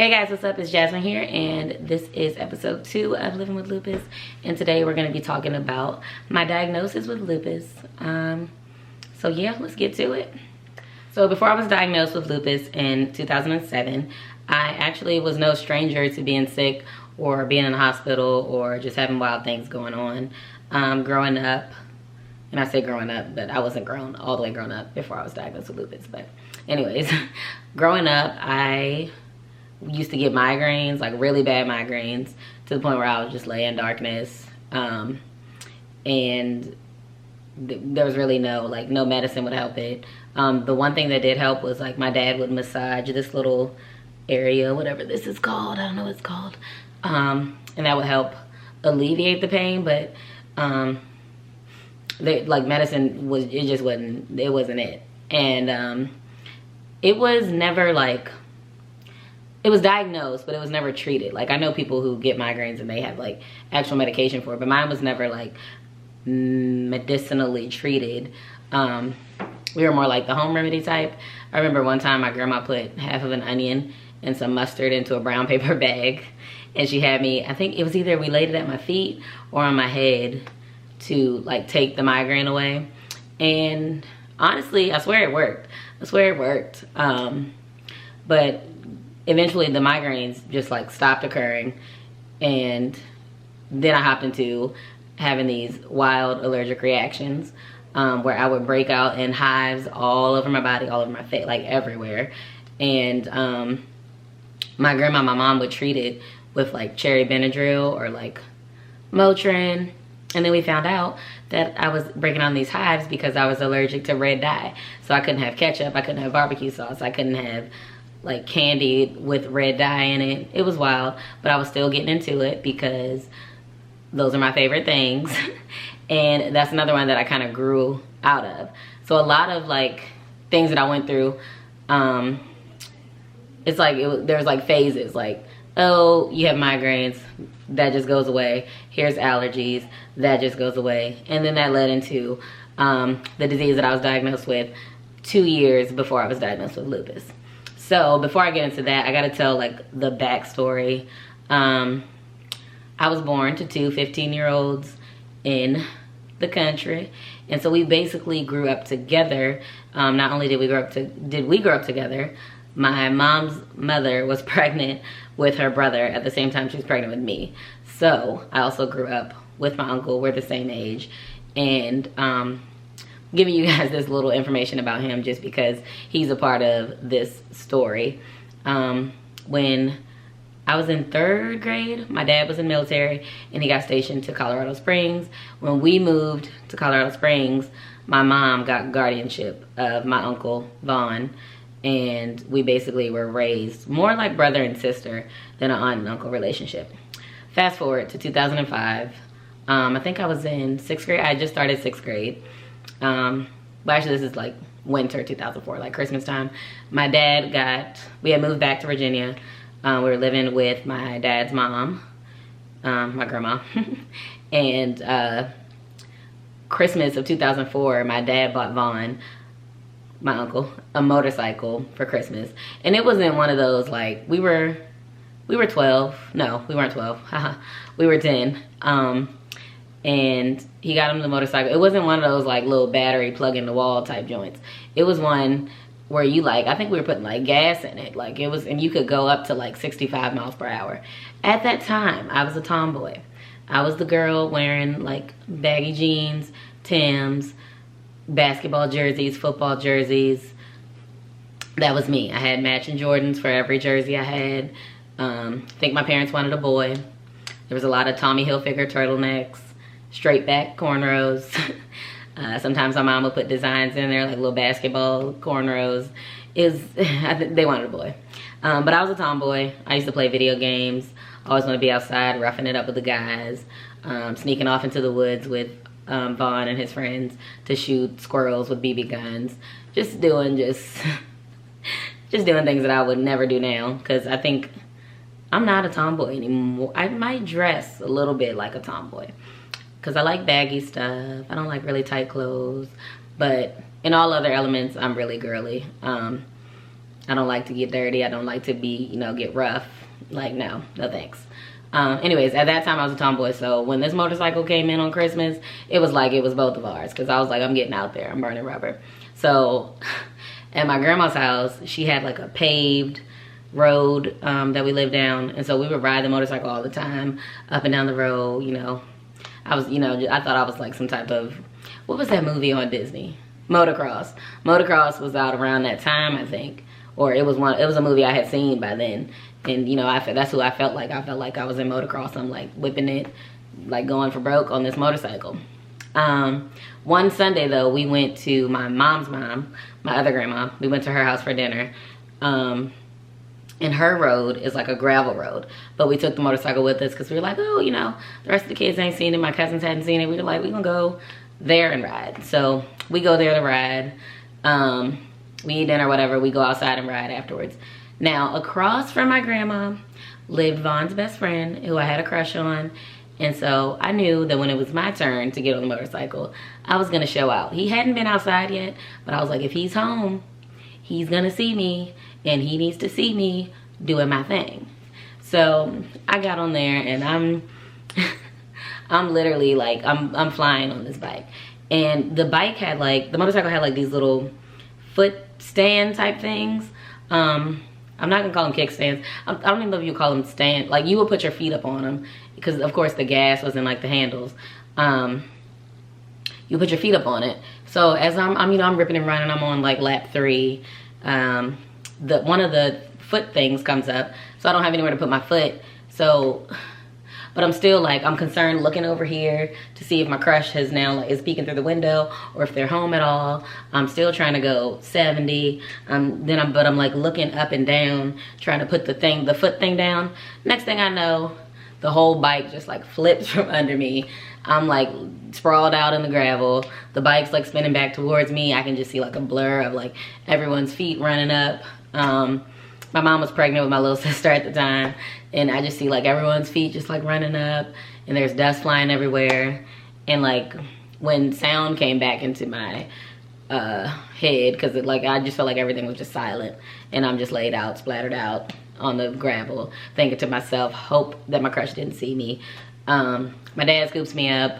Hey guys, what's up? It's Jasmine here, and this is episode 2 of Living with Lupus. And today we're going to be talking about my diagnosis with lupus. So yeah, let's get to it. So before I was diagnosed with lupus in 2007, I actually was no stranger to being sick or being in the hospital or just having wild things going on. Growing up, and I say growing up, but I wasn't all the way grown up before I was diagnosed with lupus. But anyways, growing up, I used to get migraines, like really bad migraines, to the point where I would just lay in darkness. And there was really no medicine would help it. The one thing that did help was like my dad would massage this little area, whatever this is called, I don't know what it's called. And that would help alleviate the pain, but medicine wasn't it. And it was never like, it was diagnosed, but it was never treated. Like, I know people who get migraines and they have like actual medication for it, but mine was never like medicinally treated. We were more like the home remedy type. I remember one time my grandma put half of an onion and some mustard into a brown paper bag, and she had me, I think it was either we laid it at my feet or on my head to like take the migraine away. And honestly, I swear it worked. But eventually the migraines just like stopped occurring, and then I hopped into having these wild allergic reactions where I would break out in hives all over my body, all over my face, like everywhere. And my grandma, my mom would treat it with like cherry Benadryl or like Motrin. And then we found out that I was breaking on these hives because I was allergic to red dye. So I couldn't have ketchup, I couldn't have barbecue sauce, I couldn't have like candy with red dye in it. It was wild, but I was still getting into it because those are my favorite things. And that's another one that I kind of grew out of. So a lot of like things that I went through, it's like there's like phases, like, oh, you have migraines, that just goes away. Here's allergies, that just goes away. And then that led into the disease that I was diagnosed with 2 years before I was diagnosed with lupus. So before I get into that, I gotta tell like the backstory. I was born to two 15-year-olds in the country, and so we basically grew up together. Not only did we grow up together, my mom's mother was pregnant with her brother at the same time she was pregnant with me. So I also grew up with my uncle. We're the same age, and giving you guys this little information about him just because he's a part of this story. When I was in 3rd grade, my dad was in the military and he got stationed to Colorado Springs. When we moved to Colorado Springs, my mom got guardianship of my uncle Vaughn, and we basically were raised more like brother and sister than an aunt and uncle relationship. Fast forward to 2005. I think I was in 6th grade. I just started 6th grade. Well, actually this is like winter 2004, like Christmas time. My dad we had moved back to Virginia. We were living with my dad's mom, my grandma. And Christmas of 2004, my dad bought Vaughn, my uncle, a motorcycle for Christmas. And it wasn't one of those like, we were 12. No, we weren't 12. We were 10. And he got him the motorcycle. It wasn't one of those like little battery plug in the wall type joints. It was one where you like, I think we were putting like gas in it. Like it was, and you could go up to like 65 miles per hour. At that time, I was a tomboy. I was the girl wearing like baggy jeans, Timbs, basketball jerseys, football jerseys. That was me. I had matching Jordans for every jersey I had. I think my parents wanted a boy. There was a lot of Tommy Hilfiger turtlenecks, straight back cornrows. Sometimes my mom would put designs in there, like little basketball cornrows. They wanted a boy. But I was a tomboy. I used to play video games. Always want to be outside, roughing it up with the guys. Sneaking off into the woods with Vaughn and his friends to shoot squirrels with BB guns. Just doing things that I would never do now, because I think I'm not a tomboy anymore. I might dress a little bit like a tomboy because I like baggy stuff. I don't like really tight clothes, but in all other elements, I'm really girly. I don't like to get dirty. I don't like to be, you know, get rough. Like, no thanks. Anyways, at that time I was a tomboy, so when this motorcycle came in on Christmas, it was like it was both of ours, because I was like, I'm getting out there, I'm burning rubber. So at my grandma's house, she had like a paved road that we lived down, and so we would ride the motorcycle all the time up and down the road. You know, I was, you know, I thought I was like some type of, what was that movie on Disney? Motocross. Motocross was out around that time, I think, or it was a movie I had seen by then. And you know, that's who I felt like. I felt like I was in motocross. I'm like whipping it, like going for broke on this motorcycle. One Sunday though, we went to my mom's mom, my other grandma. We went to her house for dinner. And her road is like a gravel road, but we took the motorcycle with us because we were like, oh, you know, the rest of the kids ain't seen it, my cousins hadn't seen it. We were like, we gonna go there and ride. So we go there to ride. We eat dinner, whatever. We go outside and ride afterwards. Now, across from my grandma lived Vaughn's best friend, who I had a crush on. And so I knew that when it was my turn to get on the motorcycle, I was gonna show out. He hadn't been outside yet, but I was like, if he's home, he's gonna see me, and he needs to see me doing my thing. So I got on there, and I'm literally like, I'm flying on this bike. And the bike had like, the motorcycle had like these little foot stand type things. I'm not gonna call them kickstands. I don't even know if you call them stand. Like, you would put your feet up on them, because of course the gas was in like the handles. You put your feet up on it. So as I'm you know, I'm ripping and running, I'm on like lap 3. One of the foot things comes up, so I don't have anywhere to put my foot. So, but I'm still like, I'm concerned looking over here to see if my crush has now like is peeking through the window, or if they're home at all. I'm still trying to go 70. But I'm like looking up and down, trying to put the foot thing down. Next thing I know, the whole bike just like flips from under me. I'm like sprawled out in the gravel. The bike's like spinning back towards me. I can just see like a blur of like everyone's feet running up. My mom was pregnant with my little sister at the time, and I just see like everyone's feet just like running up, and there's dust flying everywhere. And like when sound came back into my head, because like I just felt like everything was just silent, and I'm just laid out, splattered out on the gravel, thinking to myself, hope that my crush didn't see me. My dad scoops me up,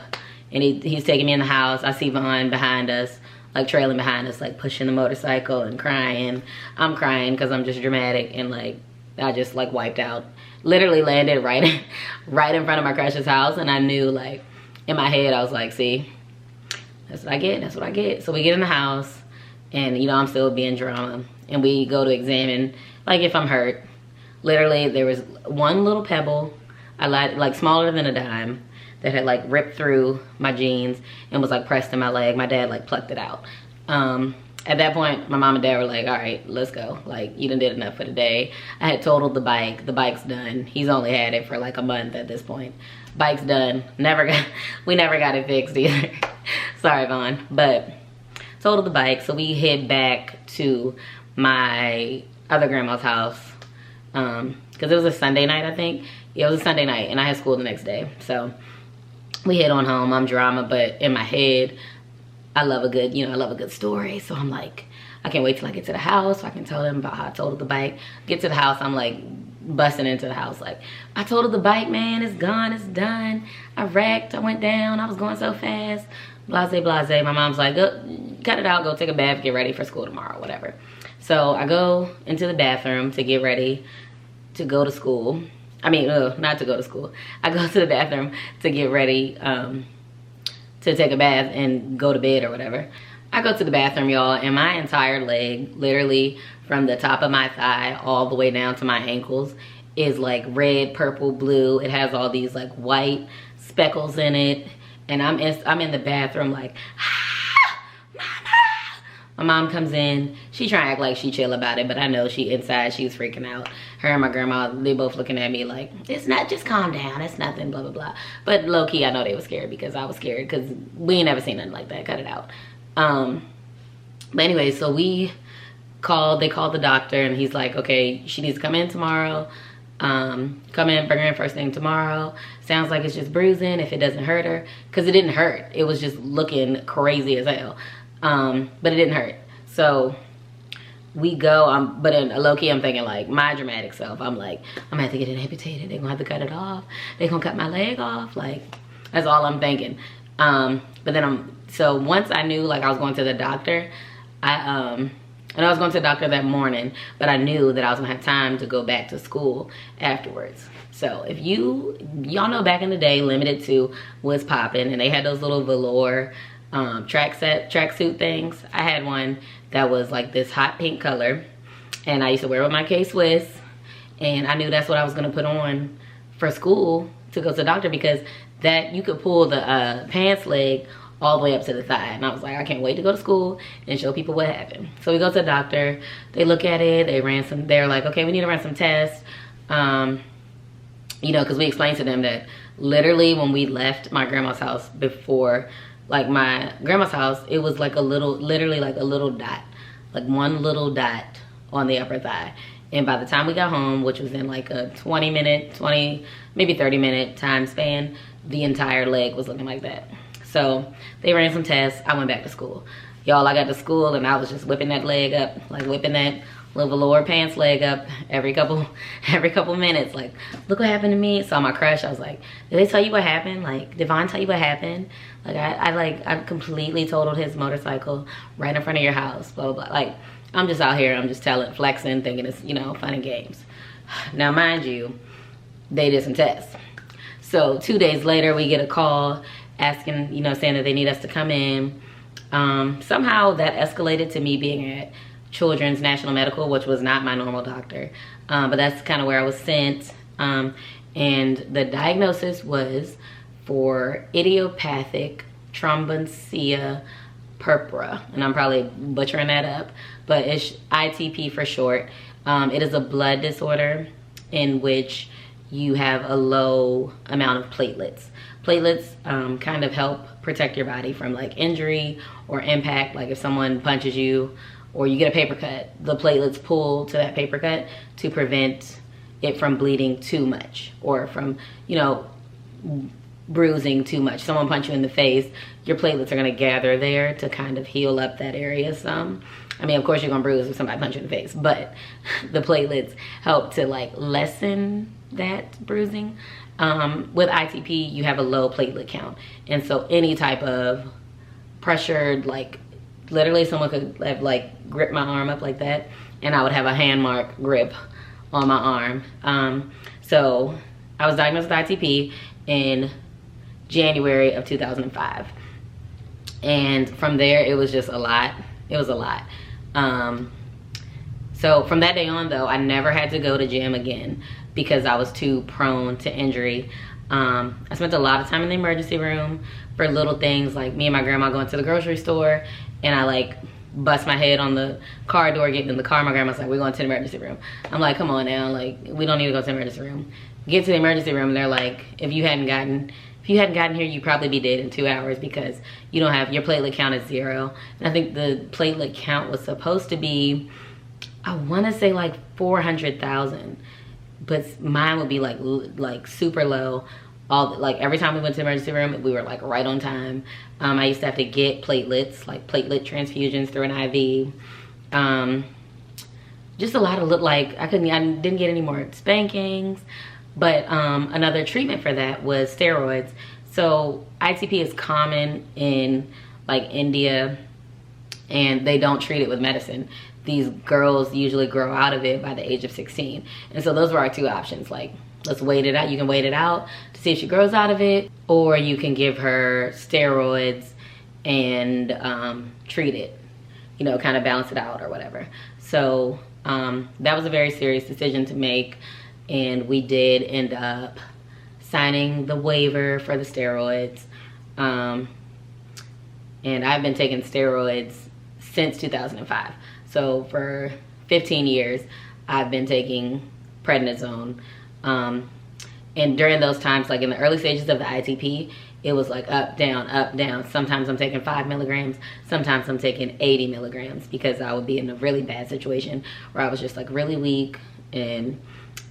and he's taking me in the house. I see Vaughn behind us, like trailing behind us, like pushing the motorcycle and crying. I'm crying because I'm just dramatic, and like I just like wiped out. Literally landed right in front of my crush's house, and I knew, like, in my head I was like, see, that's what I get, that's what I get. So we get in the house, and you know, I'm still being drama, and we go to examine like if I'm hurt. Literally there was one little pebble, like smaller than a dime, that had like ripped through my jeans and was like pressed in my leg. My dad like plucked it out. At that point, my mom and dad were like, all right, let's go. Like, you done did enough for the day. I had totaled the bike. The bike's done. He's only had it for like a month at this point. Bike's done. We never got it fixed either. Sorry, Vaughn. But totaled the bike. So we head back to my other grandma's house. Because it was a Sunday night, I think. Yeah, it was a Sunday night, and I had school the next day. So we head on home. I'm drama, but in my head, I love a good story. So I'm like, I can't wait till I get to the house so I can tell them about how I totaled the bike. Get to the house, I'm like busting into the house like, I totaled the bike, man, it's gone, it's done. I wrecked, I went down, I was going so fast. Blase, blase. My mom's like, go, cut it out, go take a bath, get ready for school tomorrow, whatever. So I go into the bathroom to get ready to go to school. I mean, not to go to school. I go to the bathroom to get ready to take a bath and go to bed or whatever. I go to the bathroom, y'all, and my entire leg, literally from the top of my thigh all the way down to my ankles, is like red, purple, blue. It has all these like white speckles in it, and I'm in the bathroom like, ah, mama. My mom comes in. She trying to act like she chill about it, but I know inside she's freaking out. Her and my grandma, they both looking at me like, it's not, just calm down, it's nothing, blah, blah, blah. But low key, I know they were scared because I was scared because we ain't never seen nothing like that. Cut it out. But anyway, so they called the doctor, and he's like, okay, she needs to come in tomorrow. Come in, bring her in first thing tomorrow. Sounds like it's just bruising if it doesn't hurt her. Because it didn't hurt. It was just looking crazy as hell. But it didn't hurt. So we go, but in low-key I'm thinking like my dramatic self, I'm like, I'm gonna have to get it amputated, they're gonna have to cut it off, they're gonna cut my leg off, like that's all I'm thinking. But then so once I knew like I was going to the doctor, and I was going to the doctor that morning, but I knew that I was gonna have time to go back to school afterwards. So if y'all know back in the day, Limited 2 was popping, and they had those little velour tracksuit things. I had one that was like this hot pink color, and I used to wear it with my K-Swiss, and I knew that's what I was gonna put on for school to go to the doctor, because that you could pull the pants leg all the way up to the thigh. And I was like, I can't wait to go to school and show people what happened. So we go to the doctor, they look at it, they're like, okay, we need to run some tests. You know, because we explained to them that literally when we left my grandma's house before, like my grandma's house, it was like literally like a little dot, like one little dot on the upper thigh. And by the time we got home, which was in like a 20, maybe 30-minute time span, the entire leg was looking like that. So they ran some tests, I went back to school. Y'all, I got to school and I was just whipping that leg up, like whipping that little velour pants leg up every couple minutes. Like, look what happened to me. Saw my crush, I was like, did they tell you what happened? Like, did Vaughn tell you what happened? Like, I completely totaled his motorcycle right in front of your house, blah, blah, blah. Like, I'm just out here, I'm just flexing, thinking it's, you know, fun and games. Now, mind you, they did some tests. So 2 days later, we get a call asking, you know, saying that they need us to come in. Somehow that escalated to me being at Children's National Medical, which was not my normal doctor. But that's kind of where I was sent. And the diagnosis was for idiopathic thrombocytopenia purpura. And I'm probably butchering that up, but it's ITP for short. It is a blood disorder in which you have a low amount of platelets. Platelets kind of help protect your body from like injury or impact. Like if someone punches you or you get a paper cut, the platelets pull to that paper cut to prevent it from bleeding too much, or from, you know, bruising too much. Someone punch you in the face, your platelets are gonna gather there to kind of heal up that area some. I mean, of course you're gonna bruise if somebody punch you in the face, but the platelets help to like lessen that bruising. With ITP, you have a low platelet count. And so any type of pressured, like literally someone could have like gripped my arm up like that and I would have a hand mark grip on my arm. So I was diagnosed with ITP in January of 2005. And from there, it was just a lot. It was a lot. So from that day on though, I never had to go to gym again because I was too prone to injury. I spent a lot of time in the emergency room for little things, like me and my grandma going to the grocery store and I like bust my head on the car door, getting in the car. My grandma's like, we're going to the emergency room. I'm like, come on now, like we don't need to go to the emergency room. Get to the emergency room and they're like, if you hadn't gotten here, you'd probably be dead in 2 hours because you don't have, your platelet count is 0. And I think the platelet count was supposed to be, I want to say like 400,000, but mine would be like super low. Like every time we went to the emergency room, we were like right on time. I used to have to get platelets, like platelet transfusions through an IV. Just a lot of I didn't get any more spankings. But another treatment for that was steroids. So ITP is common in like India, and they don't treat it with medicine. These girls usually grow out of it by the age of 16. And so those were our two options. Like, let's wait it out. You can wait it out to see if she grows out of it, or you can give her steroids and treat it, you know, kind of balance it out or whatever. So that was a very serious decision to make. And we did end up signing the waiver for the steroids. And I've been taking steroids since 2005. So for 15 years, I've been taking prednisone. And during those times, like in the early stages of the ITP, it was like up, down, up, down. Sometimes I'm taking 5 milligrams. Sometimes I'm taking 80 milligrams because I would be in a really bad situation where I was just like really weak, and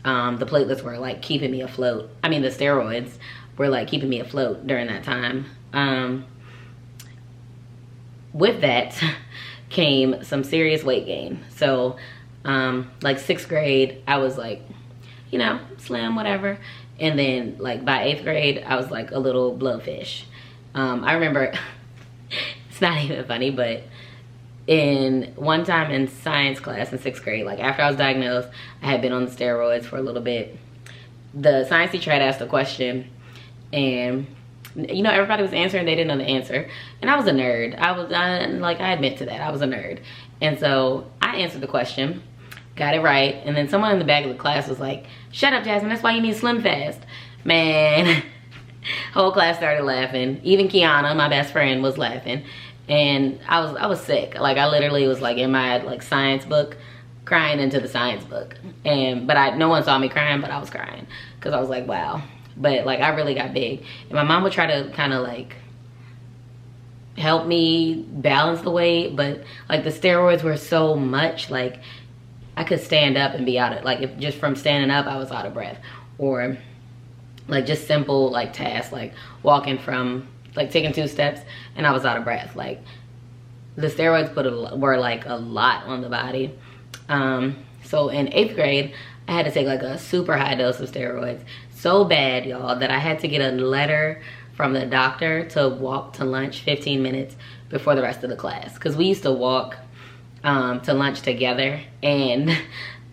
the platelets were like keeping me afloat. I mean, the steroids were like keeping me afloat during that time. With that, came some serious weight gain. So like 6th grade, I was like, you know, slim, whatever. And then like by 8th grade, I was like a little blowfish. I remember, it's not even funny, but in one time in science class in 6th grade, like after I was diagnosed, I had been on the steroids for a little bit. The science teacher had asked a question, and you know, everybody was answering, they didn't know the answer. And I was a nerd. I admit to that, I was a nerd. And so I answered the question, got it right, and then someone in the back of the class was like, shut up, Jasmine, that's why you need Slim Fast. Man, whole class started laughing. Even Kiana, my best friend, was laughing. And I was sick. Like, I literally was like in my like science book, crying into the science book. But no one saw me crying, but I was crying because I was like, wow. But like, I really got big. And my mom would try to kind of like help me balance the weight, but like the steroids were so much, like I could stand up and be out of, like, if just from standing up I was out of breath. Or like just simple like tasks, like walking from, like taking 2 steps and I was out of breath. Like the steroids were like a lot on the body. So in 8th grade, I had to take like a super high dose of steroids. So bad, y'all, that I had to get a letter from the doctor to walk to lunch 15 minutes before the rest of the class. Because we used to walk to lunch together. And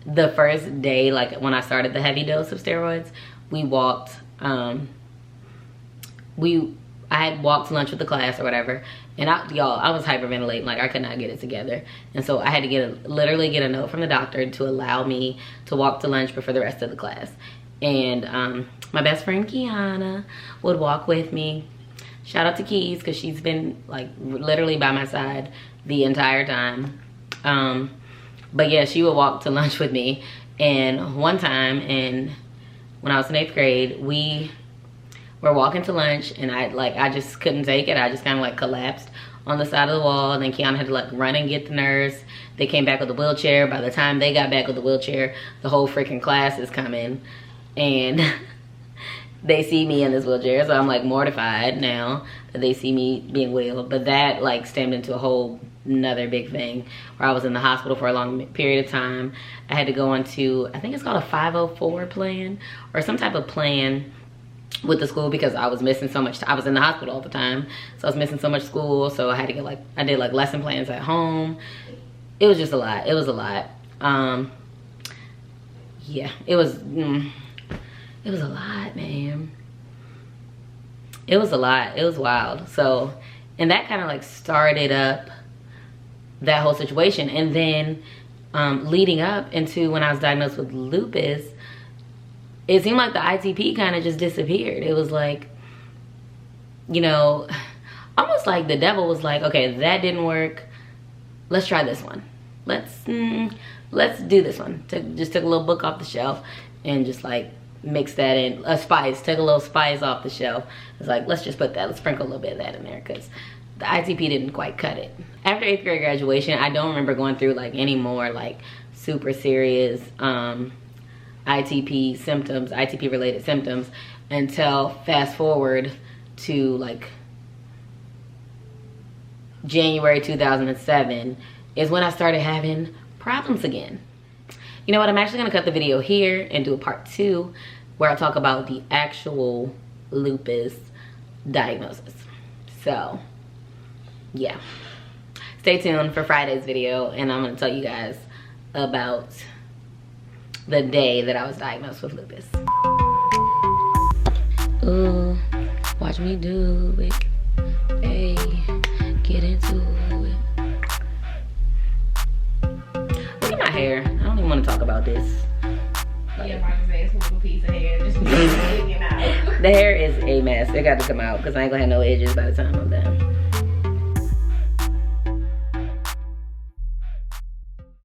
the first day, like when I started the heavy dose of steroids, we walked, I had walked to lunch with the class or whatever, and I was hyperventilating, like I could not get it together. And so I had to literally get a note from the doctor to allow me to walk to lunch before the rest of the class. And my best friend Kiana would walk with me. Shout out to Keys, because she's been like literally by my side the entire time. But yeah, she would walk to lunch with me. And one time when I was in 8th grade, we were walking to lunch, and I just couldn't take it. I just kind of like collapsed on the side of the wall, and then Kiana had to like run and get the nurse. They came back with a wheelchair. By the time they got back with the wheelchair, the whole freaking class is coming, and they see me in this wheelchair. So I'm like mortified now that they see me being wheeled. But that like stemmed into a whole another big thing where I was in the hospital for a long period of time. I had to go into, I think it's called a 504 plan or some type of plan with the school, because I was missing so much. I was in the hospital all the time, so I was missing so much school. So I had to get like, I did like lesson plans at home. It was just a lot. It was a lot. Yeah, it was a lot, man. It was a lot. It was wild. So, and that kind of like started up that whole situation. And then leading up into when I was diagnosed with lupus, it seemed like the ITP kind of just disappeared. It was like, you know, almost like the devil was like, okay, that didn't work. Let's try this one. Let's do this one. Just took a little book off the shelf and just like mix that in. A spice, took a little spice off the shelf. It's like, let's just put that, let's sprinkle a little bit of that in there, because the ITP didn't quite cut it. After 8th grade graduation, I don't remember going through like any more like super serious ITP symptoms, ITP related symptoms, until fast forward to like January 2007 is when I started having problems again. You know what, I'm actually gonna cut the video here and do a part 2 where I talk about the actual lupus diagnosis. So yeah, stay tuned for Friday's video, and I'm gonna tell you guys about the day that I was diagnosed with lupus. Ooh, watch me do it. Hey, get into it. Look at my hair. I don't even want to talk about this. Like, yeah, my face, a little piece of hair just hanging out. The hair is a mess. It got to come out because I ain't gonna have no edges by the time I'm done.